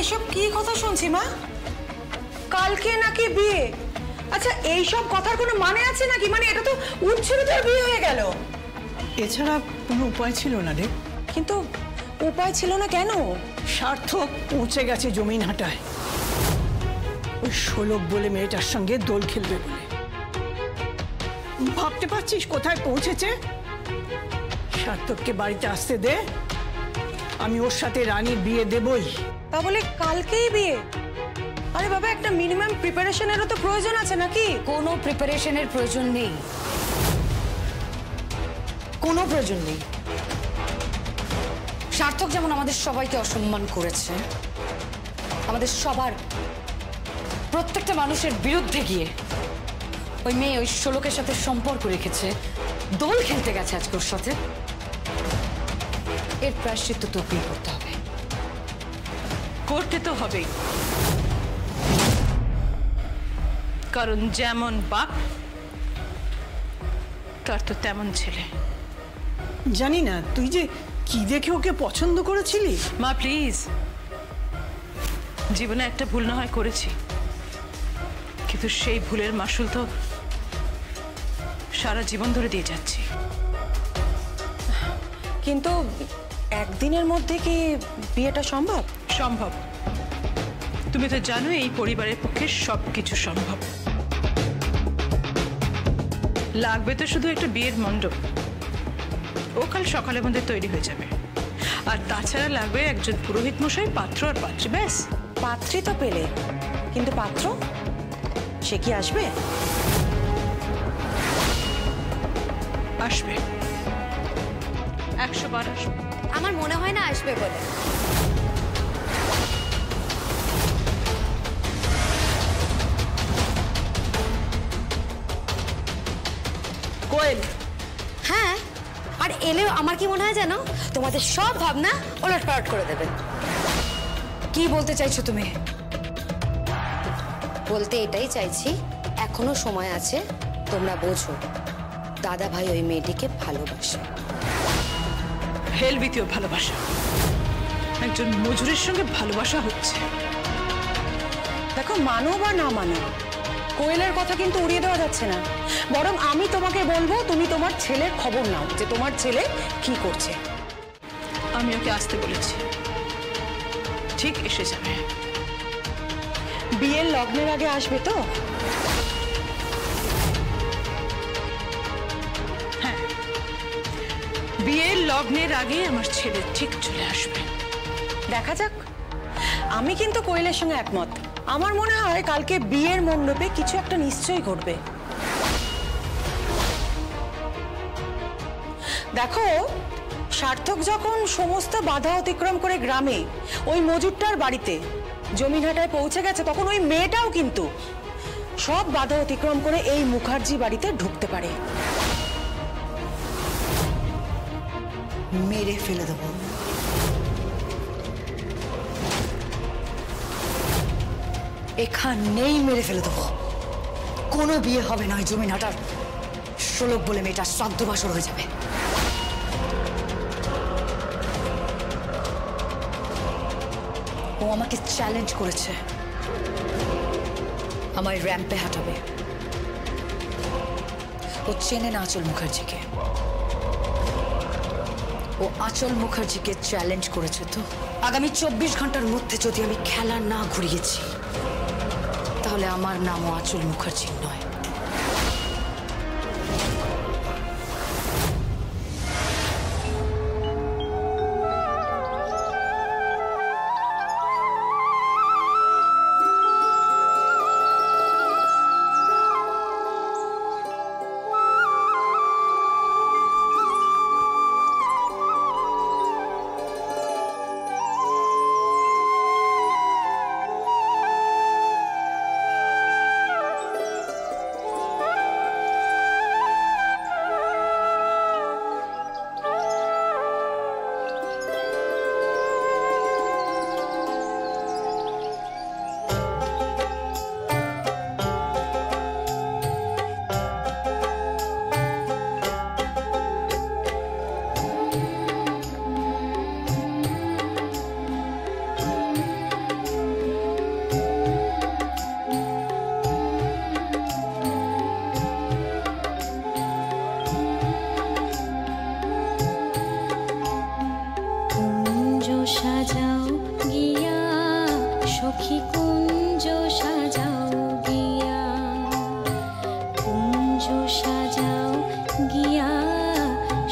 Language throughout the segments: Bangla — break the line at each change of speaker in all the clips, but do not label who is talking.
এসব কি কথা শুনছি মা? কালকে নাকি বিয়ে? আচ্ছা এইসব কথার কোনো মানে আছে নাকি? মানে এটা তো উচ্ছেদের বিয়ে হয়ে গেল।
এছাড়া কোনো উপায় ছিল না রে।
কিন্তু উপায় ছিল না কেন?
সার্থক পৌঁছে গেছে জমিনহাটায় ওই শোলক বলে মেয়েটার সঙ্গে দোল খেলবে বলে। ভাবতে পারছিস কোথায় পৌঁছেছে? সার্থককে বাড়িতে আসতে দে, আমি ওর সাথে রানীর বিয়ে দেবই।
তা বলে কালকেই বিয়ে? আরে বাবা, একটা মিনিমাম প্রিপারেশনেরও তো প্রয়োজন আছে নাকি?
কোনো প্রিপারেশনের প্রয়োজন নেই, কোনো প্রয়োজন নেই। সার্থক যেমন আমাদের সবাইকে অসম্মান করেছে, আমাদের সবার প্রত্যেকটা মানুষের বিরুদ্ধে গিয়ে ওই মেয়ে ওই শোলকের সাথে সম্পর্ক রেখেছে, দোল খেলতে গেছে আজকে ওর সাথে, এর প্রায়শ্চিত্ত তোকেই করতে হবে।
করতে তো হবেই, কারণ যেমন বাপ তার তো তেমন ছেলে।
জানি না তুই যে কি দেখে ওকে পছন্দ করেছিলি।
মা প্লিজ, জীবনে একটা ভুল না হয় করেছি, কিন্তু সেই ভুলের মাসুল তো সারা জীবন ধরে দিয়ে যাচ্ছি।
কিন্তু একদিনের মধ্যে কি বিয়েটা সম্ভব?
সম্ভব। তুমি তো জানো এই পরিবারের পক্ষে সবকিছু সম্ভব। লাগবে তো শুধু একটা বিয়ের মণ্ডপ, ও কাল সকালের মধ্যে তৈরি হয়ে যাবে। আর তাছাড়া লাগবে একজন পুরোহিত মশাই, পাত্র আর পাত্রী, ব্যাস।
পাত্রী তো পেলে, কিন্তু পাত্র সে কি আসবে?
আসবে, 100 বার আসবে।
আমার মনে হয় না আসবে বলে।
কোয়েল,
হ্যাঁ, আর এলেও আমার কি মনে হয় জানো, তোমাদের সব ভাবনা ওলটপালট করে দেবে। কি বলতে চাইছো তুমি? বলতে এটাই চাইছি, এখনো সময় আছে, তোমরা বোঝো দাদা ভাই ওই মেয়েটিকে ভালোবাসে।
হেলবিতীয় ভালোবাসা, একজন মজুরের সঙ্গে ভালোবাসা হচ্ছে।
দেখো, মানো বা না মানো, কোয়েলের কথা কিন্তু উড়িয়ে দেওয়া যাচ্ছে না। বরং আমি তোমাকে বলবো, তুমি তোমার ছেলের খবর নাও যে তোমার ছেলে কি করছে।
আমি ওকে আসতে বলেছি, ঠিক এসে যাবে।
বিয়ের লগ্নের আগে আসবে তো?
হ্যাঁ, বিয়ের লগ্নের আগে আমার ছেলে ঠিক চলে আসবে।
দেখা যাক। আমি কিন্তু কোয়েলের সঙ্গে একমত। আমার মনে হয় কালকে বিয়ের মণ্ডপে কিছু একটা নিশ্চয়ই ঘটবে। দেখো, সার্থক যখন সমস্ত বাধা অতিক্রম করে গ্রামে ওই মজুরটার বাড়িতে জমিনহাটায় পৌঁছে গেছে, তখন ওই মেয়েটাও কিন্তু সব বাধা অতিক্রম করে এই মুখার্জি বাড়িতে ঢুকতে পারে।
মেরে ফেলে দেবো। এখানেই মেরে ফেলে দেবো। কোনো বিয়ে হবে না ওই জমিনহাটার শোলক বলে মেয়েটার শ্রাদ্ধ বাসর হয়ে যাবে। ও আমাকে চ্যালেঞ্জ করেছে, আমায় র্যাম্পে হাঁটাবে। ও চেনে না আঁচল মুখার্জিকে। ও আঁচল মুখার্জিকে চ্যালেঞ্জ করেছে, তো আগামী 24 ঘন্টার মধ্যে যদি আমি খেলা না ঘুরিয়েছি, তাহলে আমার নামও আঁচল মুখার্জি নয়।
গিয়া সখী কুঞ্জ সাজাও গিয়া কুঞ্জ সাজাও গিয়া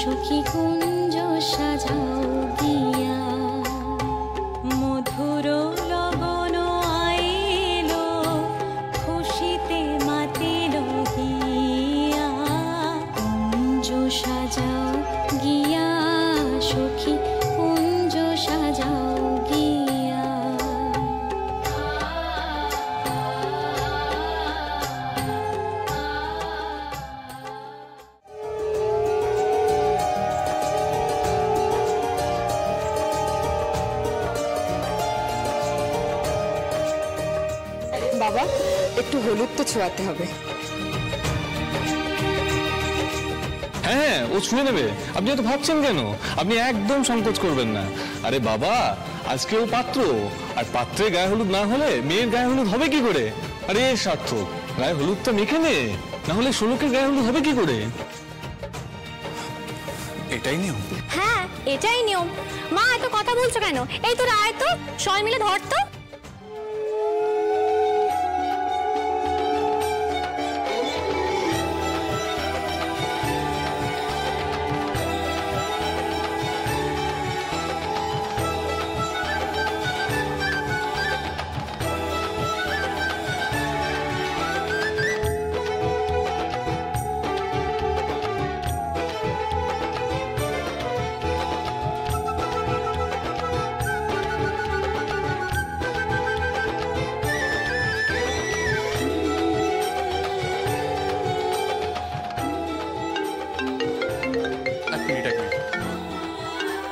সখী কুঞ্জ সাজাও গিয়া মধুর লগন আইলো খুশিতে মাতিল গিয়া কুঞ্জ সাজাও গিয়া সখী কুঞ্জ সাজাও গিয়া
বাবা একটু হলুদ তো ছোঁয়াতে হবে।
হ্যাঁ, ও ছুঁয়ে নেবে। আপনি এত ভাবছেন কেন? আপনি একদম সংকোচ করবেন না। আরে বাবা, আজকে ও পাত্র, আর পাত্রে গায়ে হলুদ না হলে মেয়ের গায়ে হলুদ হবে কি করে? আরে সার্থক, গায়ে হলুদটা মেখে নে, না হলে ষোলকের গায়ে হলুদ হবে কি করে?
এটাই নিয়ম।
হ্যাঁ এটাই নিয়ম। মা এত কথা বলছো কেন? এই তোরা আয় তো, সবাই মিলে ধর তো।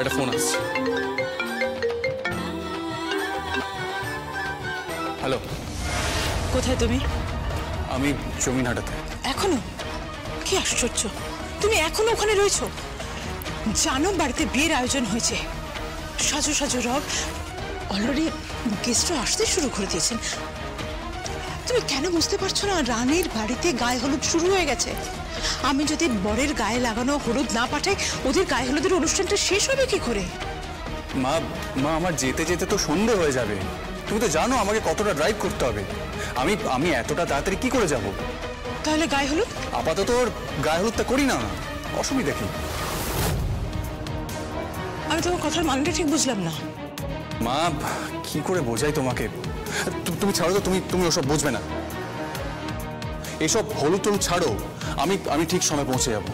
একটা ফোন আসছে। হ্যালো,
কোথায় তুমি?
আমি জমিনহাটাতে।
এখনো? কি আশ্চর্য, তুমি এখনো ওখানে রয়েছো? জানো বাড়িতে বিয়ের আয়োজন হয়েছে, সাজু সাজু রব, অলরেডি গেস্টরা আসতে শুরু করে দিয়েছেন। তুমি কেন বুঝতে পারছো না? রানীর বাড়িতে গায়ে হলুদ শুরু হয়ে গেছে। আমি যদি বরের গায়ে লাগানো হলুদ না পাঠাই, ওদের গায়ে হলুদের অনুষ্ঠানটা শেষ হবে কি করে?
মা মা আমার যেতে যেতে তো সন্ধে হয়ে যাবে। তুমি তো জানো আমাকে কতটা ড্রাইভ করতে হবে। আমি এতটা তাড়াতাড়ি কি করে যাব?
তাহলে গায়ে হলুদ?
আপাতত ওর গায়ে হলুদটা করি না, অসুবিধা কি?
আমি তোমার কথার মানেটা ঠিক বুঝলাম না।
মা কি করে বোঝাই তোমাকে? তুমি ছাড়ো তো, তুমি ওসব বুঝবে না। এসব হলুদ টলুদ ছাড়ো, আমি ঠিক সময় পৌঁছে যাব।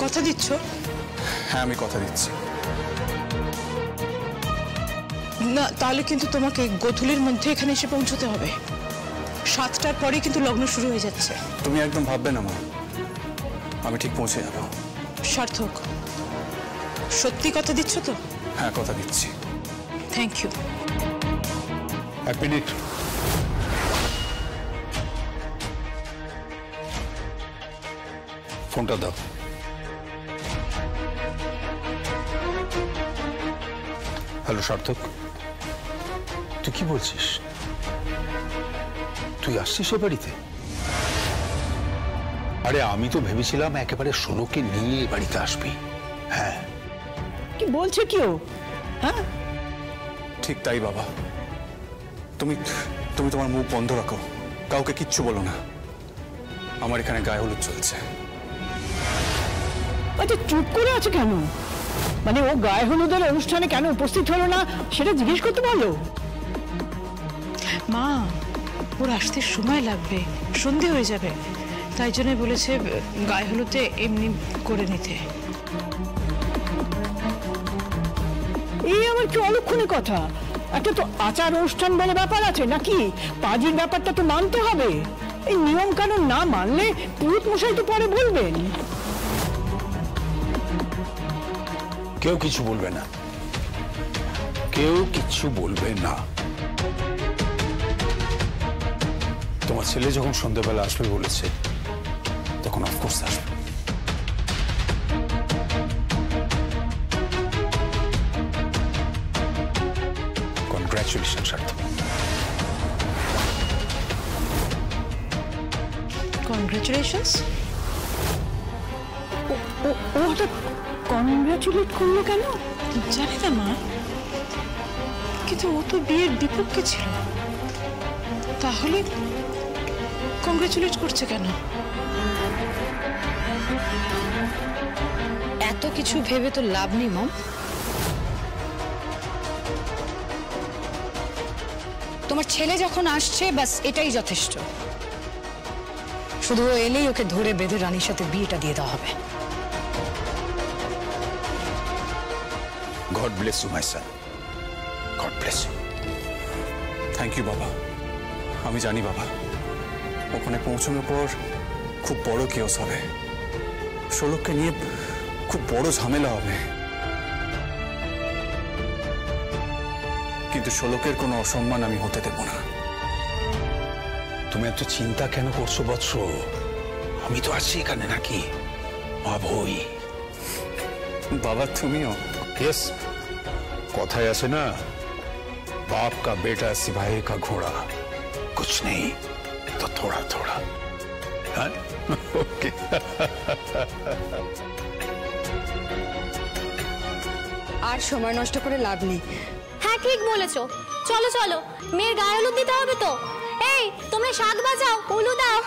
কথা দিচ্ছ?
হ্যাঁ, আমি কথা দিচ্ছি।
না, তাহলে কিন্তু তোমাকে গোধূলির মধ্যে এখানে এসে পৌঁছতে হবে। 7টার পরে কিন্তু লগ্ন শুরু হয়ে যাচ্ছে।
তুমি একদম ভাববে না মা, আমি ঠিক পৌঁছে যাব।
সার্থক, সত্যি কথা দিচ্ছ তো?
হ্যাঁ, কথা দিচ্ছি।
Thank you.
এক মিনিট। ফোনটা দাও। হ্যালো সার্থক, তুই কি বলছিস? তুই আসছিস এ বাড়িতে? আরে আমি তো ভেবেছিলাম একেবারে ষোলোকে নিয়ে এ বাড়িতে আসবি। হ্যাঁ,
কি বলছে কি ও? হ্যাঁ,
ঠিক তাই বাবা। তুমি তোমার মুখ বন্ধ রাখো, কাউকে কিচ্ছু বলো না। আমার এখানে গায়ে হলুদ চলছে।
আচ্ছা চুপ করে আছে কেন? মানে ও গায়ে হলুদের অনুষ্ঠানে কেন উপস্থিত হলো না সেটা জিজ্ঞেস করতে পারলো?
মা, ওর আসতে সময় লাগবে, সন্ধে হয়ে যাবে, তাই জন্য বলেছে গায়ে হলুদে এমনি করে নিতে।
এই আমার কি অলক্ষণী কথা? একটা তো আচার অনুষ্ঠান বলে ব্যাপার আছে নাকি? পাজির ব্যাপারটা তো মানতে হবে। এই নিয়ম কানুন না মানলে পুরুত মশাই তো পরে বলবেন।
কেউ কিছু বলবে না, কেউ কিচ্ছু বলবে না। তোমার ছেলে যখন সন্ধ্যাবেলা আসবে বলেছে, তখন অফকোর্স আসবে। কনগ্রাচুলেশন সার্থক।
কনগ্রাচুলেশনস।
ও হঠাৎ কনগ্রাচুলেট করলো কেন?
জানি না মা, কিন্তু ও তো বিয়ের বিপক্ষে ছিল, তাহলে কংগ্রেচুলেট করছে কেন?
এত কিছু ভেবে তো লাভ নেই মম। তোমার ছেলে যখন আসছে ব্যাস এটাই যথেষ্ট। শুধু ও এলেই ওকে ধরে বেঁধে রানীর সাথে বিয়েটা দিয়ে দেওয়া হবে।
God bless you my son, God bless you. Thank you বাবা। আমি জানি বাবা, ওখানে পৌঁছানোর পর খুব বড় কেওস হবে, শোলককে নিয়ে খুব বড় ঝামেলা হবে, কিন্তু শোলকের কোনো অসম্মান আমি হতে দেব না।
তুমি এত চিন্তা কেন করছো বৎস? আমি তো আছি এখানে, নাকি ভাবই।
বাবা তুমিও?
यस, কথায় আছে না, बाप का बेटा सिपाही का घोड़ा, कुछ नहीं तो थोड़ा थोड़ा। हाँ? ओके।
আর সময় নষ্ট করে লাভ নেই।
হ্যাঁ ঠিক বলেছো, চলো চলো, মেয়ের গায়ে হলুদ দিতে হবে তো। এই তোমরা শাক বাজাও, উলু দাও।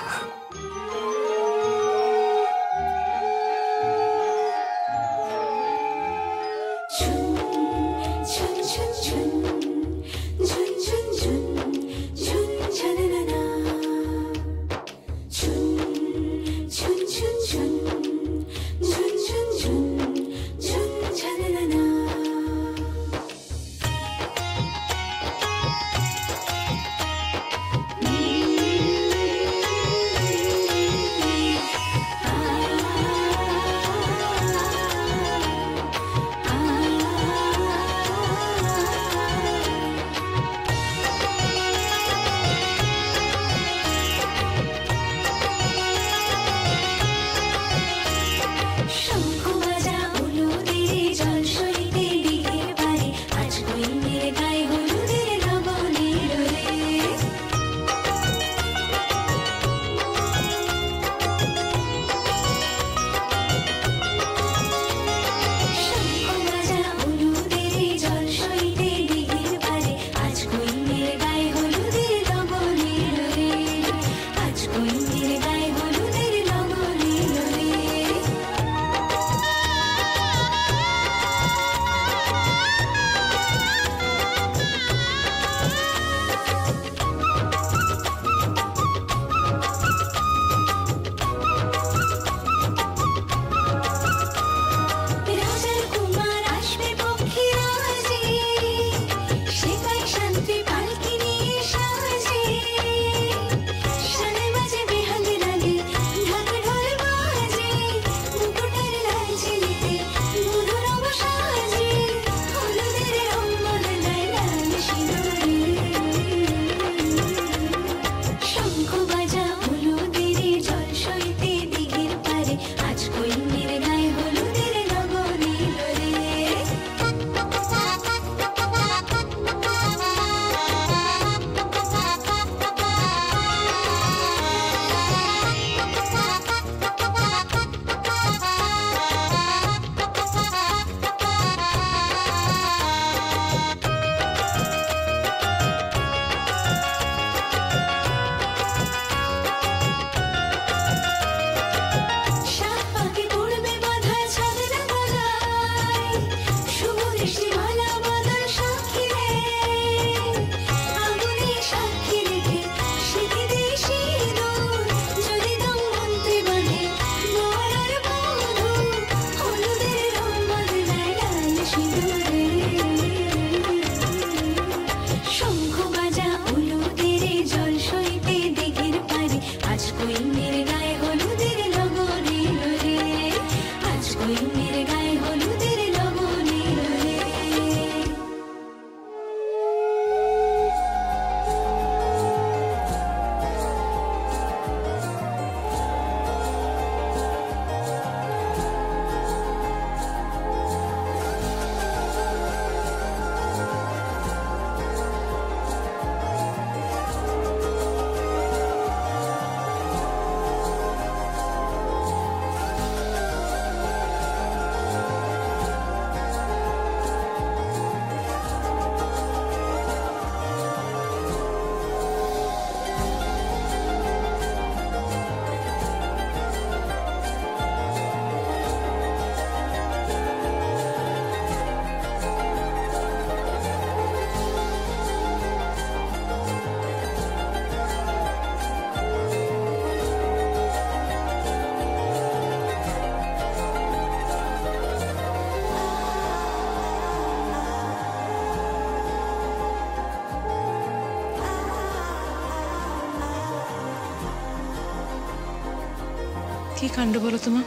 কি কাণ্ড বলো তোমার,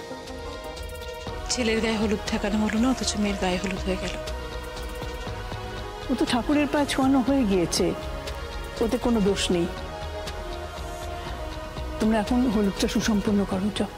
ছেলের গায়ে হলুদ ঠেকানো হলো না, অথচ মেয়ের গায়ে হলুদ হয়ে গেল।
ও তো ঠাকুরের পায়ে ছোঁয়ানো হয়ে গিয়েছে, ওতে কোনো দোষ নেই। তোমরা এখন হলুদটা সুসম্পন্ন করো, যাও।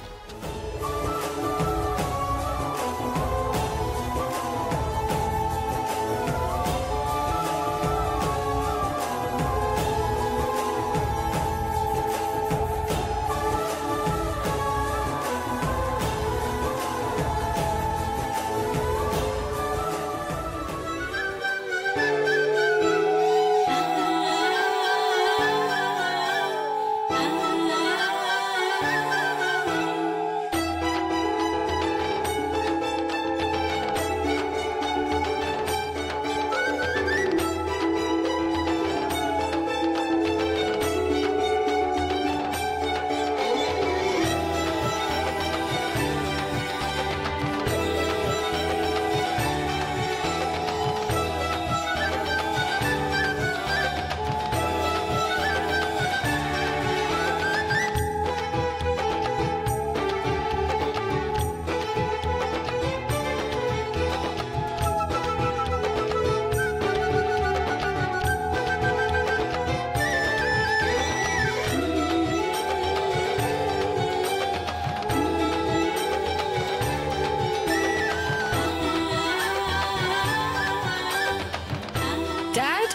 ড্যাড,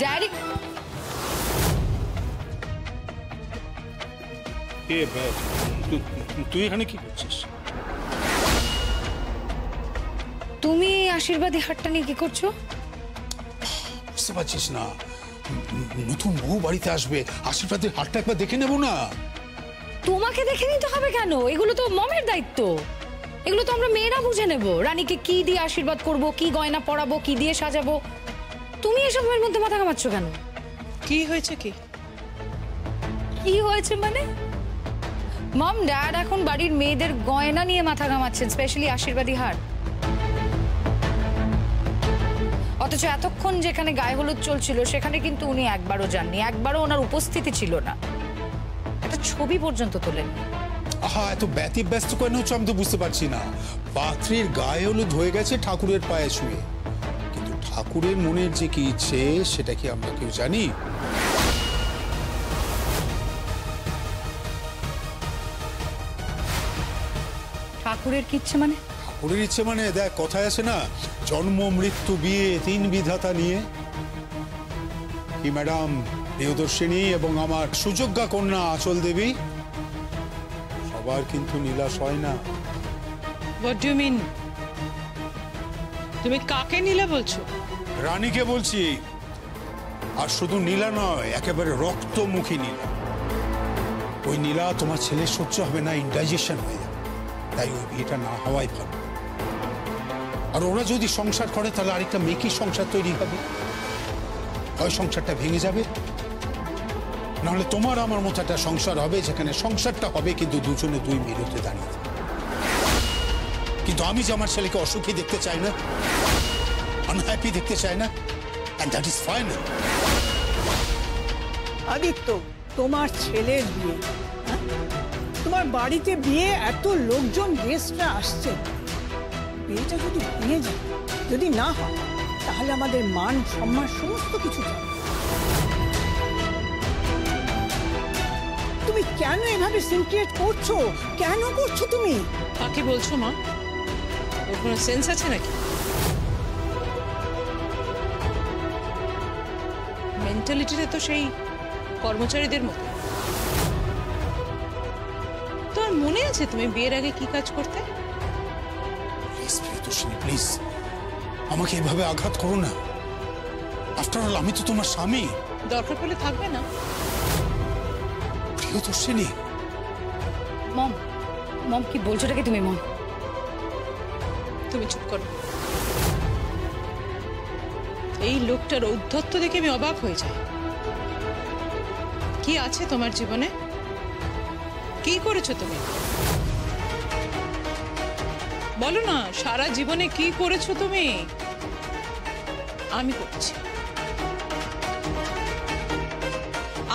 ড্যাডি,
তুই এখানে কি করছিস?
তুমি আশীর্বাদী হারটা নিয়ে কি করছো?
বুঝতে পারছিস না, নতুন বউ বাড়িতে আসবে, আশীর্বাদের হাটটা একবার দেখে নেবো না?
তোমাকে দেখে নিতে হবে কেন? এগুলো তো মমের দায়িত্ব, এগুলো তো আমরা মেয়েরা বুঝে নেব। রানীকে কি দিয়ে আশীর্বাদ করব, কি গয়না পরাবো, কি দিয়ে সাজাবো। তুমি এসবের মধ্যে মাথা ঘামাচ্ছ কেন?
কি হয়েছে? কি
কি হয়েছে মানে? মম ড্যাড এখন বাড়ির মেয়েদের গয়না নিয়ে মাথা ঘামাচ্ছেন, স্পেশালি আশীর্বাদী হার। অথচ এতক্ষণ যেখানে গায়ে হলুদ চলছিল সেখানে কিন্তু উনি একবারও যাননি, একবারও ওনার উপস্থিতি ছিল না, একটা ছবি পর্যন্ত তোলেন।
আহা, এত ব্যস্ত কেন হচ্ছে আমি তো বুঝতে পারছি না। পাত্রীর গায়ে হলুদ হয়ে গেছে ঠাকুরের পায়ে শুয়ে, কিন্তু ঠাকুরের মনের যে কি ইচ্ছে সেটা কি আমরা কেউ জানি?
ঠাকুরের কি ইচ্ছে মানে?
ঠাকুরের ইচ্ছে মানে দেখ, কথায় আছে না, জন্ম মৃত্যু বিয়ে তিন বিধাতা নিয়ে। কি ম্যাডাম প্রিয়দর্শিনী এবং আমার সুযোগ্যা কন্যা আঁচল দেবী, সবার কিন্তু নীলাশ হয় না।
What do you mean? তুমি কাকে নীলা বলছো?
রানীকে বলছি। আর শুধু নীলা নয়, একেবারে রক্তমুখী নীলা। ওই নীলা তোমার ছেলে সহ্য হবে না, ইনডাইজেশন হয়ে যাবে, তাই ওই বিয়েটা না হওয়াই ভালো। আর ওরা যদি সংসার করে তাহলে আরেকটা মেকি সংসার তৈরি হবে, ওই সংসারটা ভেঙে যাবে। নাহলে তোমার আমার মতো একটা সংসার হবে যেখানে সংসারটা হবে কিন্তু দুজনে দুই মেরুতে দাঁড়িয়ে। কিন্তু আমি যে আমার ছেলেকে অসুখী দেখতে চাই না, আনহ্যাপি দেখতে চাই না, and that is final.
Aditya, তোমার ছেলের বিয়ে, হ্যাঁ? তোমার বাড়িতে বিয়ে, এত লোকজন গেস্টরা আসছে, বিয়েটা যদি ভেঙে যায়, যদি না হয়, তাহলে আমাদের মান সম্মান সমস্ত কিছু যাবে। তুমি কেন এভাবে সিনক্রিয়েট করছো? কেন করছো তুমি?
কাকে বলছো মা? ওর কোনো সেন্স আছে নাকি? মেন্টালিটিটা তো সেই কর্মচারীদের মতো। তোর মনে আছে তুমি বিয়ের আগে কি কাজ করতে?
প্লিজ প্রিয়দর্শিনী, প্লিজ আমাকে এভাবে আঘাত করো না। আফটার অল আমি তো তোমার স্বামী।
দরকার পড়লে থাকবে না?
প্রিয়দর্শিনী,
মম, মম কি বলছোটা কি তুমি? মম,
তুমি চুপ করো। এই লোকটার ঔদ্ধত্য দেখে আমি অবাক হয়ে যাই। কি আছে তোমার জীবনে? কি করেছো তুমি? বলো না, সারা জীবনে কি করেছো তুমি? আমি করছি।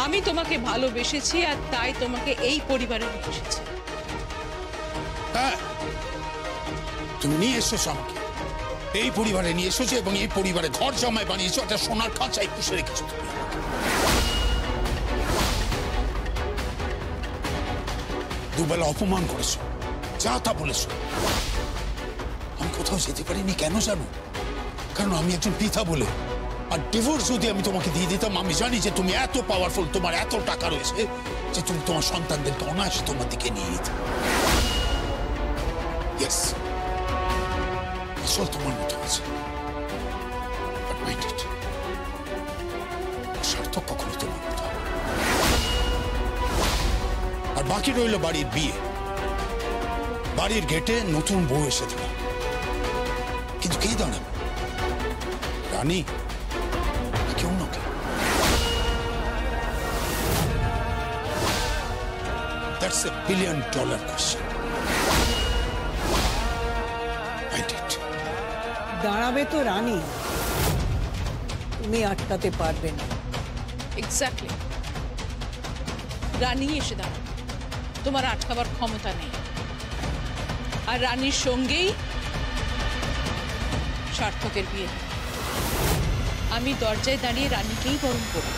আমি তোমাকে ভালোবেসেছি আর তাই তোমাকে এই পরিবারে নিয়ে এসেছি।
হ্যাঁ, তুমি নিয়ে এসেছো আমাকে, এই পরিবারে নিয়ে এসেছো এবং এই পরিবারে ঘর জামাই বানিয়েছো, একটা সোনার খাঁচায় পুষে রেখেছো তুমি আমাকে। দুবেলা অপমান করেছো, যা তা বলেছো। আমি কোথাও যেতে পারিনি, কেন জানো? কারণ আমি একজন পিতা বলে। আর ডিভোর্স যদি আমি তোমাকে দিয়ে দিতাম, আমি জানি যে তুমি এত পাওয়ারফুল, তোমার এত টাকা রয়েছে যে তুমি তোমার সন্তানদেরকে অনায়াসে তোমার দিকে নিয়ে নিতে। ইয়েস, আসল তোমার মতো আছে, সার্থক কখনো তোমার মতো। আর বাকি রইল বাড়ির বিয়ে। বাড়ির গেটে নতুন বউ এসে দিল, কিন্তু কে দাঁড়াবে? রানী নাকি অন্য কে? That's $1 billion question. I did.
দাঁড়াবে তো রানী, তুমি আটকাতে পারবে না।
এক্স্যাক্টলি, রানী এসে দাঁড়াবে, তোমার আটকাবার ক্ষমতা নেই। আর রানীর সঙ্গেই সার্থকের বিয়ে। আমি দরজায় দাঁড়িয়ে রানীকেই বরণ করব।